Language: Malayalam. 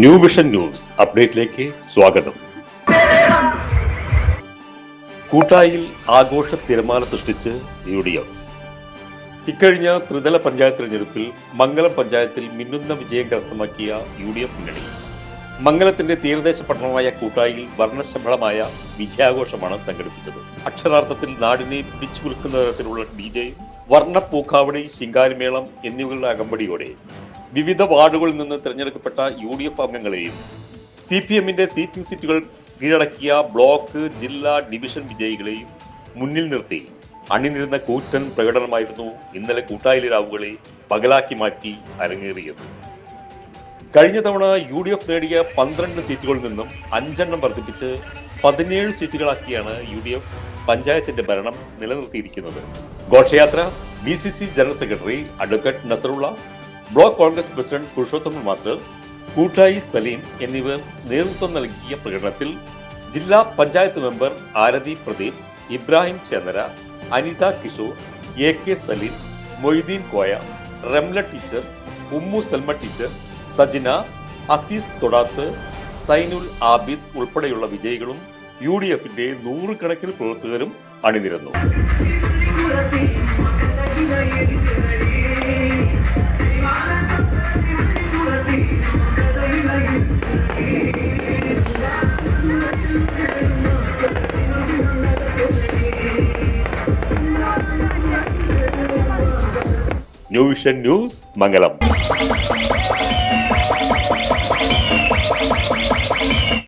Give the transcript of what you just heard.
ന്യൂ വിഷൻ ന്യൂസ് അപ്ഡേറ്റിലേക്ക് സ്വാഗതം. കൂട്ടായിൽ ആഘോഷ തിരമാല സൃഷ്ടിച്ച് UDF. ഇക്കഴിഞ്ഞ ത്രിതല പഞ്ചായത്ത് തെരഞ്ഞെടുപ്പിൽ മംഗലം പഞ്ചായത്തിൽ മിന്നുന്ന വിജയം കരസ്ഥമാക്കിയ UDF മുന്നണി മംഗലത്തിന്റെ തീരദേശ പട്ടണമായ കൂട്ടായിൽ വർണ്ണശബളമായ വിജയാഘോഷമാണ് സംഘടിപ്പിച്ചത്. അക്ഷരാർത്ഥത്തിൽ നാടിനെ പിടിച്ചു കുലുക്കുന്ന തരത്തിലുള്ള DJ, വർണ്ണ പൂക്കാവടി, ശിങ്കാരിമേളം എന്നിവകളുടെ അകമ്പടിയോടെ വിവിധ വാർഡുകളിൽ നിന്ന് തിരഞ്ഞെടുക്കപ്പെട്ട UDF അംഗങ്ങളെയും CPMന്റെ സീറ്റിംഗ് സീറ്റുകൾ കീഴടക്കിയ ബ്ലോക്ക്, ജില്ലാ, ഡിവിഷൻ വിജയികളെയും മുന്നിൽ നിർത്തി അണിനിരുന്ന കൂറ്റൻ പ്രകടനമായിരുന്നു ഇന്നലെ കൂട്ടായിലെ രാവുകളെ പകലാക്കി മാറ്റി അരങ്ങേറിയത്. കഴിഞ്ഞ തവണ UDF നേടിയ 12 സീറ്റുകളിൽ നിന്നും 5 വർദ്ധിപ്പിച്ച് 17 സീറ്റുകളാക്കിയാണ് UDF പഞ്ചായത്തിന്റെ ഭരണം നിലനിർത്തിയിരിക്കുന്നത്. ഘോഷയാത്ര DCC general secretary advocate Nasarulla, block Congress president Purushothaman master, Koottayi Saleem എന്നിവർ നേതൃത്വം നൽകിയ പ്രകടനത്തിൽ ജില്ലാ panchayat member Aarathi Pradeep, Ibrahim Chennara, Anitha Kishore, AK Saleem, Moideen Koya, Ramla teacher, Ummu Salma teacher, Sajina, Azeez Thodath, Sainul Abid ഉൾപ്പെടെയുള്ള വിജയികളും UDFന്റെ 100 കണക്കിന് പ്രവർത്തകരും അണിനിരന്നു. ന്യൂ വിഷൻ ന്യൂസ്, മംഗലം.